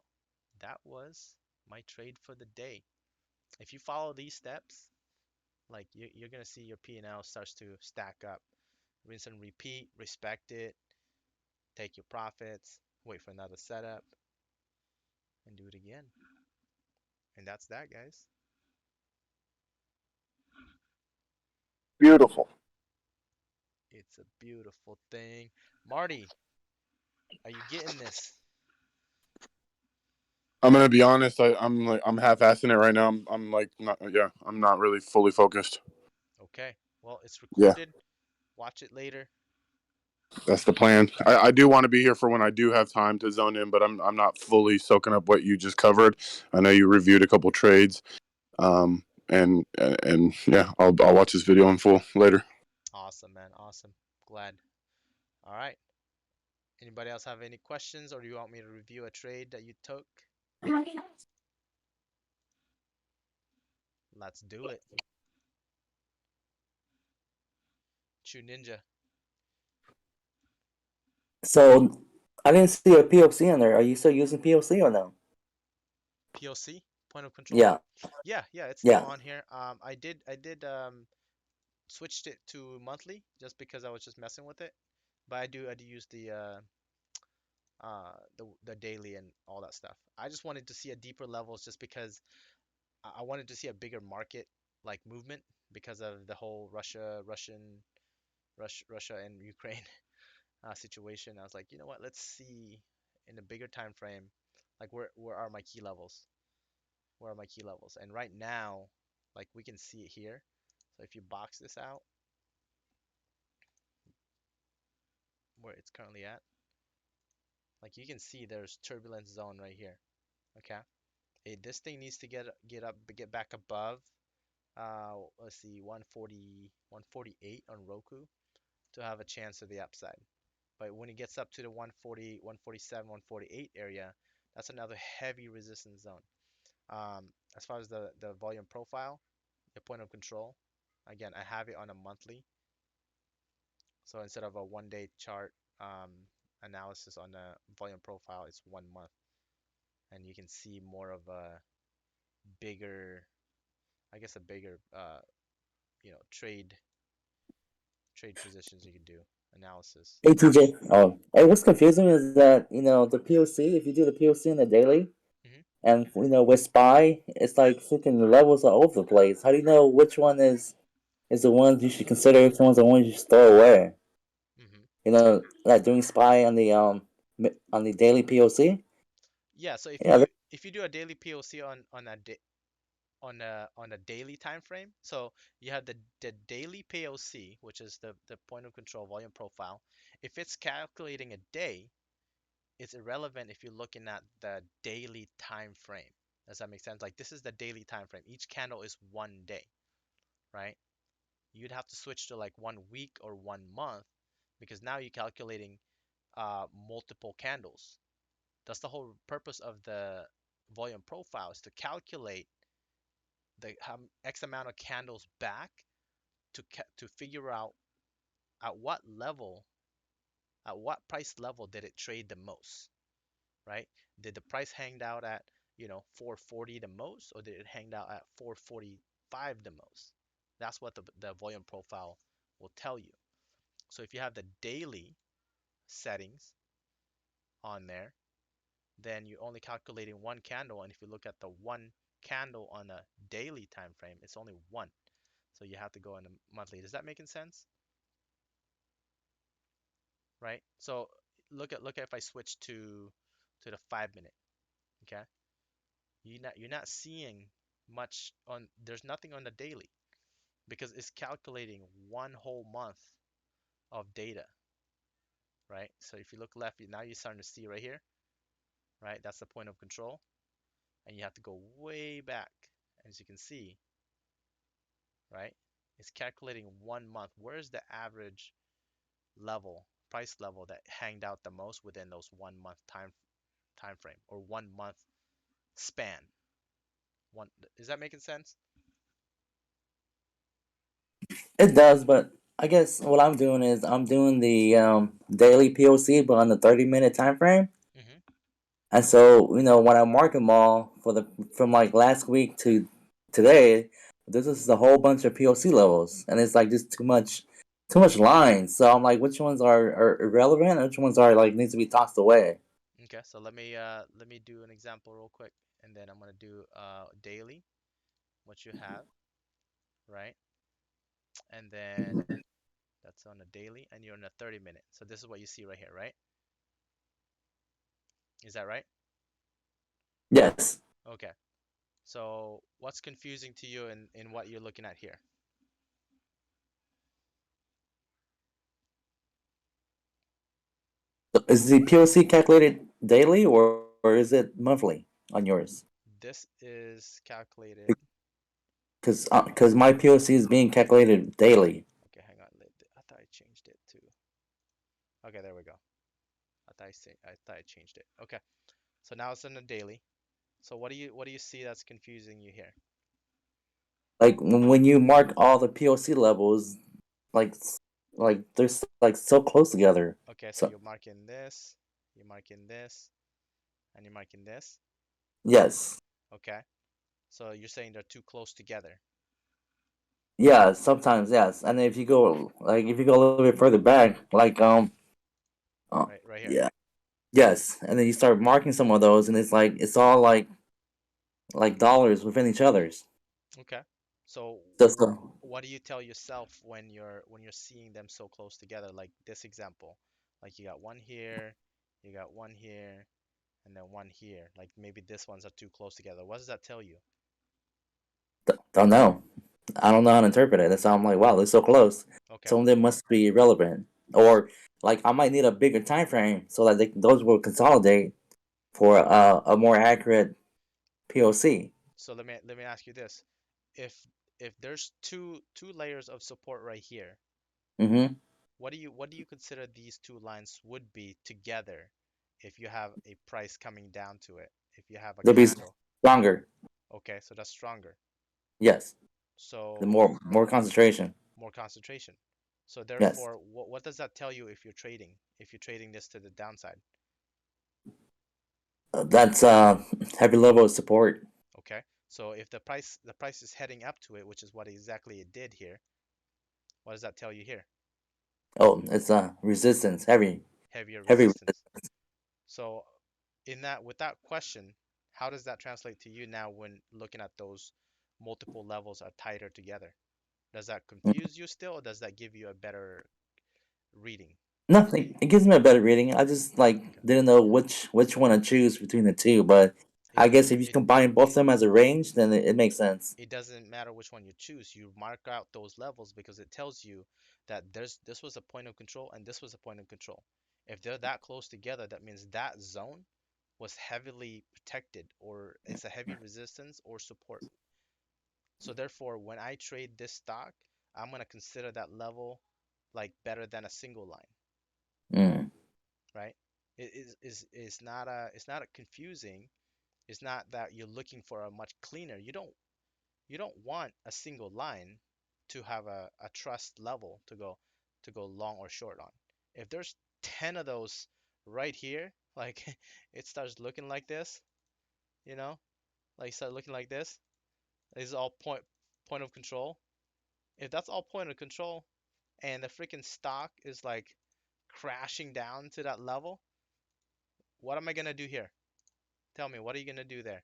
[SPEAKER 1] that was my trade for the day. If you follow these steps, like you're gonna see your P&L starts to stack up. Rinse and repeat, respect it, take your profits, wait for another setup, and do it again. And that's that, guys.
[SPEAKER 2] Beautiful.
[SPEAKER 1] It's a beautiful thing. Marty, are you getting this?
[SPEAKER 3] I'm gonna be honest. I'm half-assing it right now. I'm like not. Yeah, I'm not really fully focused.
[SPEAKER 1] Okay. Well, it's
[SPEAKER 3] Yeah,
[SPEAKER 1] recorded. Watch it later.
[SPEAKER 3] that's the plan. I do want to be here for when I do have time to zone in, but I'm not fully soaking up what you just covered. I know you reviewed a couple trades. And yeah, I'll watch this video in full later.
[SPEAKER 1] Awesome, man. Awesome. Glad. All right. Anybody else have any questions, or do you want me to review a trade that you took? Let's do it. Chew Ninja.
[SPEAKER 5] So I didn't see a POC in there. Are you still using POC or no?
[SPEAKER 1] POC, point of control.
[SPEAKER 5] Yeah,
[SPEAKER 1] Yeah, it's still
[SPEAKER 5] yeah.
[SPEAKER 1] on here. I did switched it to monthly just because I was just messing with it. But I do use the daily and all that stuff. I just wanted to see a deeper levels just because I wanted to see a bigger market like movement because of the whole Russia and Ukraine situation. I was like, you know what? Let's see in a bigger time frame, like where are my key levels? Where are my key levels? And right now, like we can see it here. So if you box this out, where it's currently at, like you can see there's turbulence zone right here. Okay. This thing needs to get back above. Let's see, 140, 148 on Roku to have a chance of the upside. But when it gets up to the 140, 147, 148 area, that's another heavy resistance zone. As far as the volume profile, the point of control, again, I have it on a monthly. So instead of a 1 day chart analysis on the volume profile, it's 1 month. And you can see more of a bigger, I guess a bigger, trade positions you can do analysis.
[SPEAKER 5] Hey TJ. Oh, hey, what's confusing is that the POC. If you do the POC on the daily,
[SPEAKER 1] Hmm.
[SPEAKER 5] and with SPY, it's like freaking levels are all over the place. How do you know which one is the ones you should consider? Which ones are the ones you should throw away?
[SPEAKER 1] Hmm.
[SPEAKER 5] Like doing SPY on the daily POC.
[SPEAKER 1] Yeah, so if
[SPEAKER 5] Yeah,
[SPEAKER 1] you do a daily POC on a day on a daily time frame, so you have the daily POC, which is the point of control volume profile. If it's calculating a day, it's irrelevant if you're looking at the daily time frame. Does that make sense? Like this is the daily time frame. Each candle is 1 day, right? You'd have to switch to like 1 week or 1 month because now you're calculating multiple candles. That's the whole purpose of the volume profile is to calculate the X amount of candles back to figure out at what level, at what price level did it trade the most, right? Did the price hang out at 440 the most, or did it hang out at 445 the most? That's what the volume profile will tell you. So if you have the daily settings on there, then you're only calculating one candle, and if you look at the one candle on a daily time frame, it's only one. So you have to go in a monthly. Does that make sense? Right? So look at if I switch to the 5 minute, okay? You're not seeing much on there's nothing on the daily because it's calculating one whole month of data, right? So if you look left, now you're starting to see right here, right? That's the point of control. and you have to go way back. As you can see, right? It's calculating 1 month. Where's the average level, price level that hanged out the most within those 1 month time frame or 1 month span? One, is that making sense?
[SPEAKER 5] It does, but I guess what I'm doing is I'm doing the daily POC, but on the 30-minute time frame.
[SPEAKER 1] Hmm.
[SPEAKER 5] And so, when I mark them all from like last week to today, this is a whole bunch of POC levels, and it's like just too much lines. So I'm like, which ones are irrelevant, and which ones are like needs to be tossed away.
[SPEAKER 1] Okay, so let me do an example real quick, and then I'm gonna do daily, what you have, right? And then that's on a daily, and you're on a 30-minute. So this is what you see right here, right? Is that right?
[SPEAKER 5] Yes.
[SPEAKER 1] Okay. So what's confusing to you in what you're looking at here?
[SPEAKER 5] So is the POC calculated daily or is it monthly on yours?
[SPEAKER 1] This is calculated.
[SPEAKER 5] Because my POC is being calculated daily.
[SPEAKER 1] Okay, hang on. I thought I changed it to. Okay, there we go. I thought I changed it. Okay. So now it's on a daily. So what do you see that's confusing you here?
[SPEAKER 5] Like when you mark all the POC levels, like like they're like so close together.
[SPEAKER 1] Okay, so
[SPEAKER 5] So
[SPEAKER 1] you're marking this, you're marking this, and you're marking this.
[SPEAKER 5] yes,
[SPEAKER 1] Okay. So you're saying they're too close together.
[SPEAKER 5] yeah, sometimes yes. And if you go a little bit further back,
[SPEAKER 1] Right here.
[SPEAKER 5] yeah, yes, and then you start marking some of those, and it's all like dollars within each other's.
[SPEAKER 1] Okay. So
[SPEAKER 5] Just
[SPEAKER 1] what do you tell yourself when you're seeing them so close together? Like this example. Like you got one here, you got one here, and then one here. Like maybe this ones are too close together. What does that tell you?
[SPEAKER 5] don't know. I don't know how to interpret it. That's why I'm like, wow, they're so close.
[SPEAKER 1] Okay.
[SPEAKER 5] Some of them must be irrelevant, or like I might need a bigger time frame so that those will consolidate for a more accurate POC.
[SPEAKER 1] So let me ask you this. If if there's two layers of support right here,
[SPEAKER 5] Mm-hmm.
[SPEAKER 1] what do you consider these two lines would be together if you have a price coming down to it? If you have a
[SPEAKER 5] They'll be
[SPEAKER 1] candle.
[SPEAKER 5] stronger.
[SPEAKER 1] Okay, so that's stronger.
[SPEAKER 5] Yes, the
[SPEAKER 1] So
[SPEAKER 5] more concentration.
[SPEAKER 1] more concentration. So
[SPEAKER 5] Yes,
[SPEAKER 1] therefore, what does that tell you if you're trading? If you're trading this to the downside?
[SPEAKER 5] that's heavy level of support.
[SPEAKER 1] Okay. So if the price is heading up to it, which is what exactly it did here, what does that tell you here?
[SPEAKER 5] Oh, it's resistance,
[SPEAKER 1] Heavier
[SPEAKER 5] heavy.
[SPEAKER 1] resistance. So in that with that question, how does that translate to you now when looking at those multiple levels are tighter together? Does that confuse you still, or does that give you a better reading?
[SPEAKER 5] Nothing. It gives me a better reading. I just
[SPEAKER 1] Okay.
[SPEAKER 5] didn't know which one to choose between the two, but
[SPEAKER 1] It
[SPEAKER 5] I
[SPEAKER 1] it
[SPEAKER 5] guess if you
[SPEAKER 1] it
[SPEAKER 5] combine both of them as a range, then it makes sense.
[SPEAKER 1] it doesn't matter which one you choose. You mark out those levels because it tells you that this was a point of control and this was a point of control. If they're that close together, that means that zone was heavily protected or it's a heavy resistance or support. So therefore, when I trade this stock, I'm gonna consider that level like better than a single line,
[SPEAKER 5] Mm.
[SPEAKER 1] right? It is not a confusing. It's not that you're looking for a much cleaner. You don't want a single line to have a trust level to go long or short on. If there's 10 of those right here, like it starts looking like this, you know, like start looking like this. This is all point of control. If that's all point of control and the freaking stock is like crashing down to that level, what am I gonna do here? Tell me, what are you gonna do there?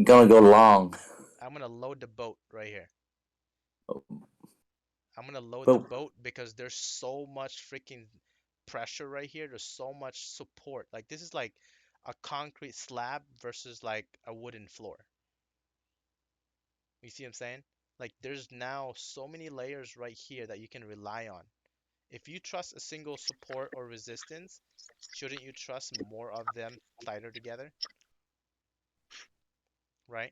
[SPEAKER 5] Gonna go long,
[SPEAKER 1] I'm gonna load the boat right here. I'm gonna load the
[SPEAKER 5] but
[SPEAKER 1] boat because there's so much freaking pressure right here. There's so much support. Like this is like a concrete slab versus like a wooden floor. You see what I'm saying? Like there's now so many layers right here that you can rely on. If you trust a single support or resistance, shouldn't you trust more of them tighter together? right?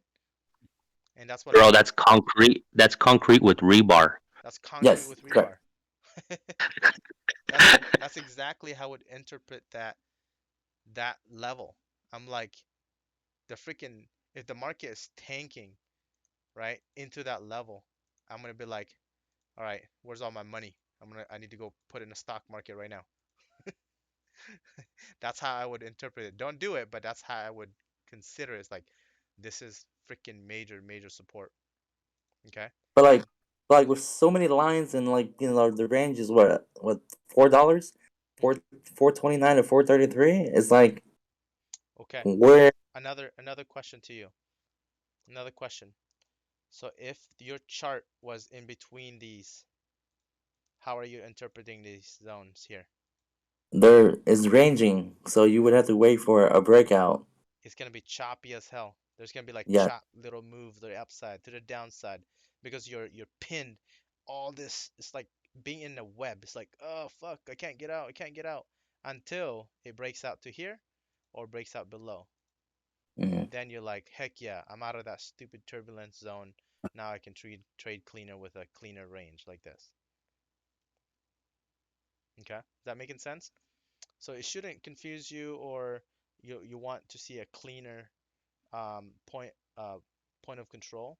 [SPEAKER 1] And that's what I
[SPEAKER 4] Bro,
[SPEAKER 1] want.
[SPEAKER 4] that's concrete. That's concrete with rebar.
[SPEAKER 1] That's concrete
[SPEAKER 5] Yes,
[SPEAKER 1] with
[SPEAKER 5] correct.
[SPEAKER 1] rebar. That's exactly how I would interpret that level. I'm like the freaking if the market is tanking, right, into that level, I'm gonna be like, all right, where's all my money? I need to go put it in the stock market right now. That's how I would interpret it. Don't do it, but that's how I would consider it. It's like this is freaking major support. Okay.
[SPEAKER 5] But like with so many lines and like the range is what $4,
[SPEAKER 1] Hmm.
[SPEAKER 5] 4.29 to 4.33. It's like
[SPEAKER 1] Okay. So
[SPEAKER 5] where
[SPEAKER 1] another question to you. Another question. So if your chart was in between these, how are you interpreting these zones here?
[SPEAKER 5] there is ranging, so you would have to wait for a breakout.
[SPEAKER 1] It's gonna be choppy as hell. There's gonna be like
[SPEAKER 5] Yeah.
[SPEAKER 1] chop little moves to the upside, to the downside, because you're pinned. All this, it's like being in a web. It's like, oh fuck, I can't get out, I can't get out until it breaks out to here or breaks out below.
[SPEAKER 5] Mhm.
[SPEAKER 1] And then you're like, heck yeah, I'm out of that stupid turbulence zone. Now I can trade cleaner with a cleaner range like this. Okay, is that making sense? So it shouldn't confuse you or you want to see a cleaner point point of control.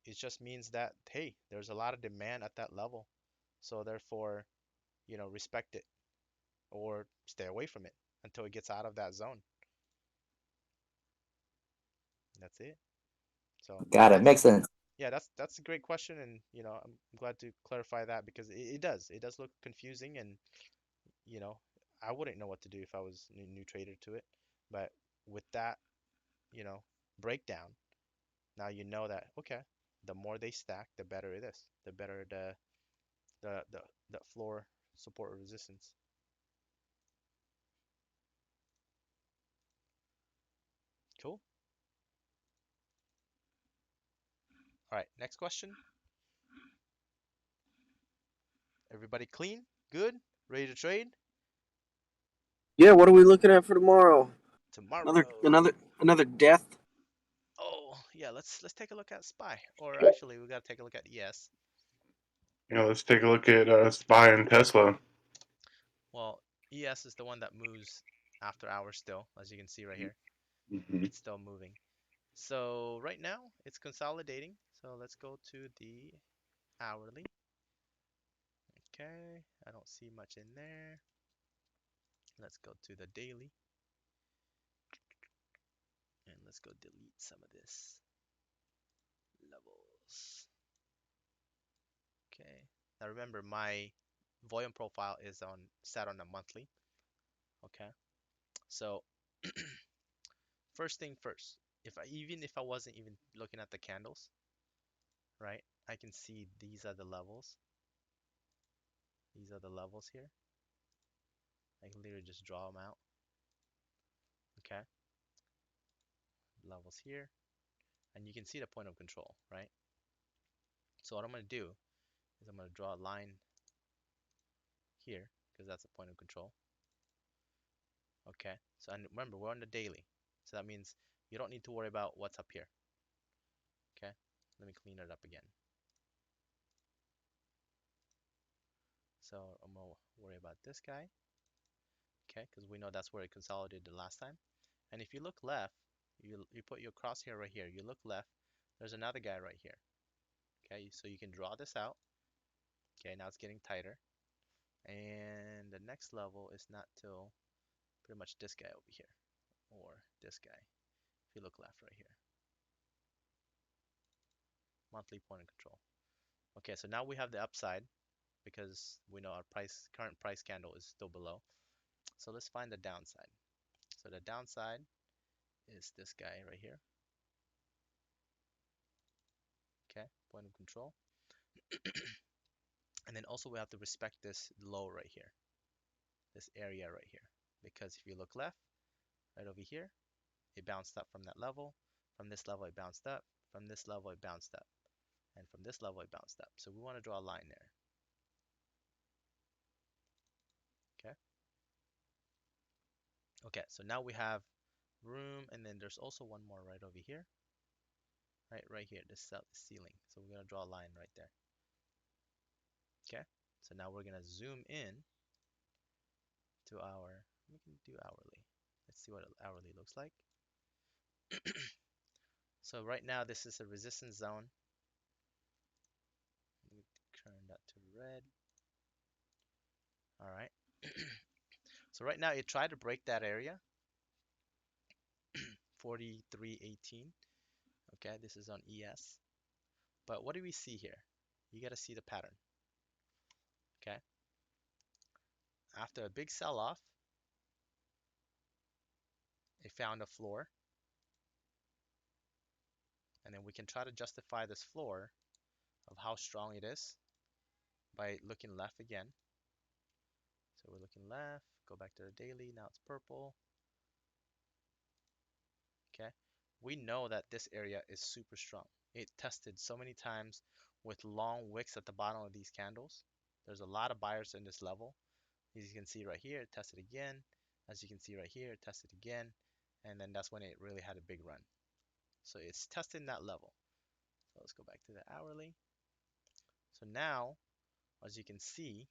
[SPEAKER 1] It just means that hey, there's a lot of demand at that level. So therefore, respect it or stay away from it until it gets out of that zone. That's it. So
[SPEAKER 5] Got it.
[SPEAKER 1] that's
[SPEAKER 5] Makes sense.
[SPEAKER 1] yeah, that's a great question, and I'm glad to clarify that because it does look confusing, and you know I wouldn't know what to do if I was a new trader to it, but with that you know breakdown, now you know that okay, the more they stack, the better it is, the better the floor support or resistance. Cool. All right, next question. Everybody clean? Good? Ready to trade?
[SPEAKER 2] Yeah, what are we looking at for tomorrow? Another
[SPEAKER 1] Tomorrow.
[SPEAKER 2] another another death.
[SPEAKER 1] Oh, yeah, let's take a look at SPY. Or actually, we got to take a look at ES.
[SPEAKER 3] Let's take a look at Spy and Tesla.
[SPEAKER 1] Well, ES is the one that moves after hours still, as you can see right here.
[SPEAKER 3] Mm-hmm.
[SPEAKER 1] It's still moving. So right now, it's consolidating. So let's go to the hourly. Okay, I don't see much in there. Let's go to the daily. And let's go delete some of this. Levels. Okay. Now remember, my volume profile is set on a monthly. Okay. So first thing first, if I wasn't even looking at the candles, right? I can see these are the levels. These are the levels here. I can literally just draw them out. Okay. Levels here. And you can see the point of control, right? So what I'm going to do is I'm going to draw a line here because that's a point of control. Okay. So and remember, we're on the daily. So that means you don't need to worry about what's up here. Okay. Let me clean it up again. So I'm going to worry about this guy. Okay, because we know that's where it consolidated the last time. And if you look left, you put your crosshair right here. You look left, there's another guy right here. Okay, so you can draw this out. Okay, now it's getting tighter. And the next level is not till pretty much this guy over here, or this guy. If you look left right here, monthly point of control. Okay, so now we have the upside because we know our current price candle is still below. So let's find the downside. So the downside is this guy right here. Okay, point of control. And then also we have to respect this low right here, this area right here. Because if you look left, right over here, it bounced up from that level. From this level, it bounced up. From this level, it bounced up. And from this level, it bounced up. So we want to draw a line there. Okay. Okay, so now we have room, and then there's also one more right over here. right here, this ceiling. So we're gonna draw a line right there. Okay, so now we're gonna zoom in to our, we can do hourly. Let's see what hourly looks like. So right now this is a resistance zone. Let me turn that to red. All right. So right now it tried to break that area, 43.18. Okay, this is on ES. But what do we see here? You got to see the pattern. Okay. After a big sell-off, it found a floor. And then we can try to justify this floor of how strong it is by looking left again. So we're looking left, go back to the daily, now it's purple. Okay, we know that this area is super strong. It tested so many times with long wicks at the bottom of these candles. There's a lot of buyers in this level. As you can see right here, it tested again. As you can see right here, it tested again. And then that's when it really had a big run. So it's testing that level. So let's go back to the hourly. So now, as you can see,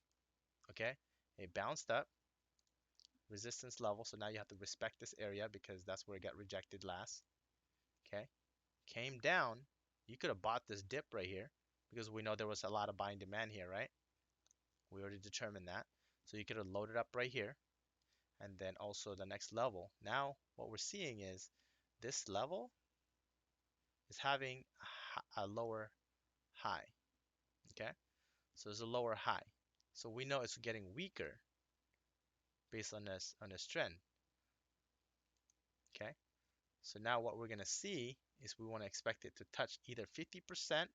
[SPEAKER 1] okay, it bounced up, resistance level. So now you have to respect this area because that's where it got rejected last. Okay, came down. You could have bought this dip right here because we know there was a lot of buying demand here, right? We already determined that. So you could have loaded up right here and then also the next level. Now what we're seeing is this level is having a lower high. Okay, so it's a lower high. So we know it's getting weaker based on this trend. Okay, so now what we're gonna see is we want to expect it to touch either 50%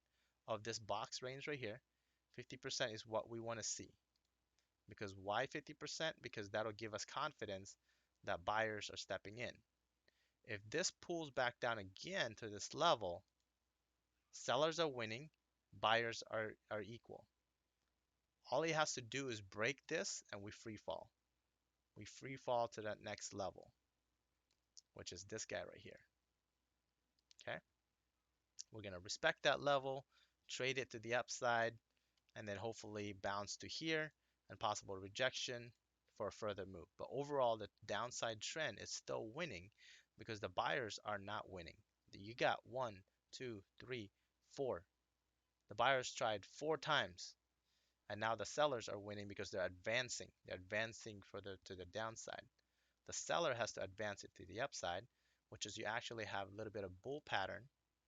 [SPEAKER 1] of this box range right here. 50% is what we want to see. Because why 50%? Because that'll give us confidence that buyers are stepping in. If this pulls back down again to this level, sellers are winning, buyers are equal. All he has to do is break this and we free fall. We free fall to that next level, which is this guy right here. Okay? We're going to respect that level, trade it to the upside, and then hopefully bounce to here and possible rejection for a further move. But overall, the downside trend is still winning because the buyers are not winning. You got 1, 2, 3, 4. The buyers tried 4 times, and now the sellers are winning because they're advancing. They're advancing to the downside. The seller has to advance it to the upside, which is you actually have a little bit of bull pattern.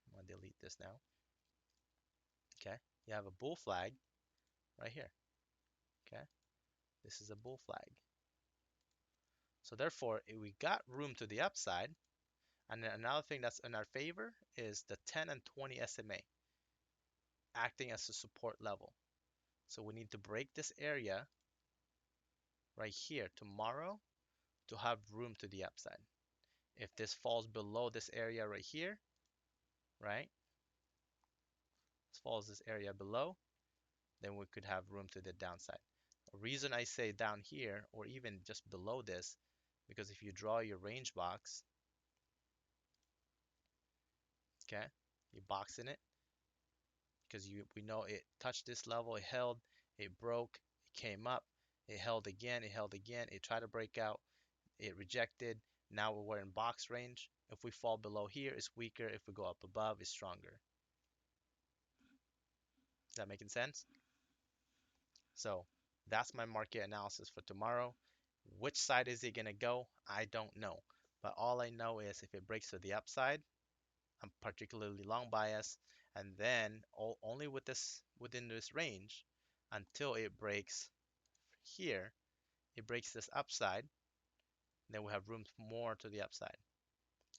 [SPEAKER 1] I'm gonna delete this now. Okay, you have a bull flag right here. Okay, this is a bull flag. So therefore, we got room to the upside. And then another thing that's in our favor is the 10 and 20 SMA acting as a support level. So we need to break this area right here tomorrow to have room to the upside. If this falls below this area right here, right? This falls this area below, then we could have room to the downside. The reason I say down here or even just below this, because if you draw your range box, okay, you box in it, because we know it touched this level, it held, it broke, it came up, it held again, it tried to break out, it rejected. Now we're in box range. If we fall below here, it's weaker. If we go up above, it's stronger. Is that making sense? So that's my market analysis for tomorrow. Which side is it going to go? I don't know. But all I know is if it breaks to the upside, I'm particularly long bias. And then only with this within this range until it breaks here, it breaks this upside, then we have room more to the upside.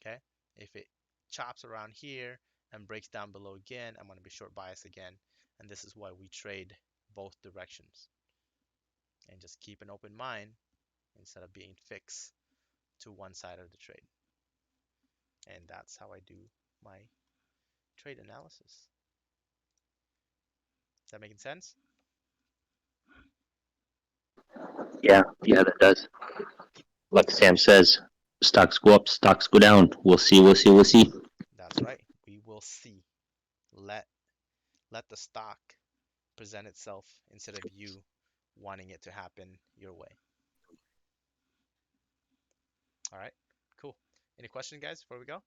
[SPEAKER 1] Okay, if it chops around here and breaks down below again, I'm going to be short bias again, and this is why we trade both directions and just keep an open mind instead of being fixed to one side of the trade. And that's how I do my trade analysis. Is that making sense?
[SPEAKER 4] Yeah, that does. Like Sam says, stocks go up, stocks go down. We'll see.
[SPEAKER 1] That's right. We will see. let the stock present itself instead of you wanting it to happen your way. All right, cool. Any questions, guys, before we go?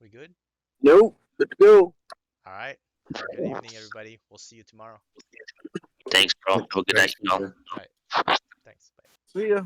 [SPEAKER 1] We good?
[SPEAKER 2] Nope. Good to go.
[SPEAKER 1] All right. Have a good evening, everybody. We'll see you tomorrow.
[SPEAKER 4] Thanks, bro. Have a good night, y'all.
[SPEAKER 1] All right. Thanks. Bye.
[SPEAKER 2] See ya.